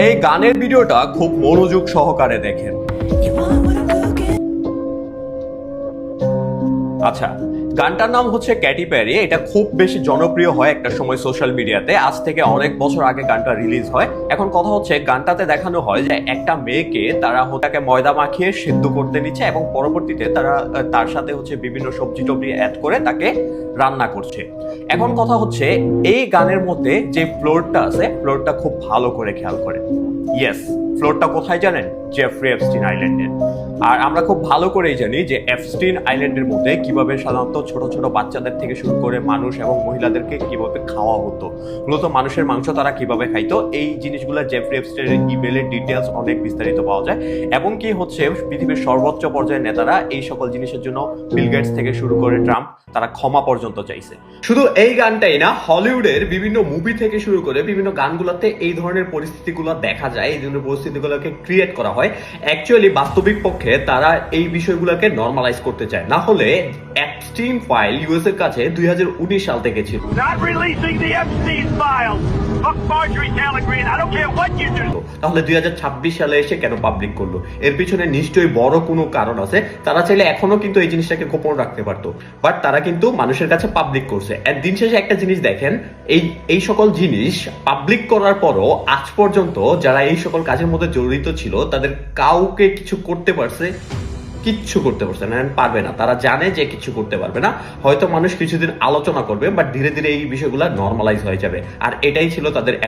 এই গানের ভিডিওটা খুব মনোযোগ সহকারে দেখেন। আচ্ছা, গানটার নাম হচ্ছে ক্যাটি প্যারি। এটা খুব বেশি জনপ্রিয় হয় একটা সময় সোশ্যাল মিডিয়াতে। আজ থেকে অনেক বছর আগে গানটা রিলিজ হয়। এখন কথা হচ্ছে গানটাতে দেখানো হয় যে একটা মেয়েকে তাকে ময়দা মাখিয়ে সিদ্ধ করতে নিচ্ছে এবং পরবর্তীতে তারা তার সাথে হচ্ছে বিভিন্ন সবজি টবজি অ্যাড করে তাকে রান্না করছে। এখন কথা হচ্ছে এই গানের মধ্যে যে ফ্লোরটা আছে, ফ্লোরটা খুব ভালো করে খেয়াল করে। ইয়েস, ফ্লোরটা কোথায় জানেন? জেফ্রি এপস্টিন আইল্যান্ডের। আর আমরা খুব ভালো করেই জানি যে এপস্টিন আইল্যান্ডের মধ্যে কিভাবে সাধারণত ছোট ছোট বাচ্চাদের থেকে শুরু করে মানুষ এবং মহিলাদেরকে কিভাবে খাওয়া হতো, মূলত মানুষের মাংস তারা কিভাবে খাইতো, এই জিনিসগুলো জেফ্রি এপস্টিনের ইমেলের ডিটেলস অনেক বিস্তারিত পাওয়া যায়। এবং কি হচ্ছে পৃথিবীর সর্বোচ্চ পর্যায়ের নেতারা এই সকল জিনিসের জন্য বিল গেটস থেকে শুরু করে ট্রাম্প তারা ক্ষমা পর্যন্ত চাইছে। শুধু এই গানটাই না, হলিউডের বিভিন্ন মুভি থেকে শুরু করে বিভিন্ন গানগুলোতে এই ধরনের পরিস্থিতিগুলো দেখা যায়, এই ধরনের পরিস্থিতিগুলোকে ক্রিয়েট করা হয়। অ্যাকচুয়ালি বাস্তবিক পক্ষে তারা এই বিষয়গুলোকে নরমালাইজ করতে চায়। না হলে এপস্টিন ফাইল ইউএস এর কাছে 2019 সাল থেকে ছিল। তাহলে 2026 সালে এসে কেন পাবলিক করলো? এর পিছনে নিশ্চয়ই বড় কোনো কারণ আছে। তারা চাইলে এখনো কিন্তু এই জিনিসটাকে গোপন রাখতে পারতো, বাট তারা কিন্তু মানুষের কাছে পাবলিক করছে। এর দিন শেষে একটা জিনিস দেখেন, এই সকল জিনিস পাবলিক করার পরও আজ পর্যন্ত যারা এই সকল কাজের মধ্যে জড়িত ছিল তাদের কাউকে কিছু করতে পারছে? কিচ্ছু করতে পারছে না, পারবে না। তারা জানে যে কিছু করতে পারবে না। হয়তো মানুষ কিছুদিন আলোচনা করবে, বাট ধীরে ধীরে এই বিষয়গুলো নর্মালাইজ হয়ে যাবে। আর এটাই ছিল তাদের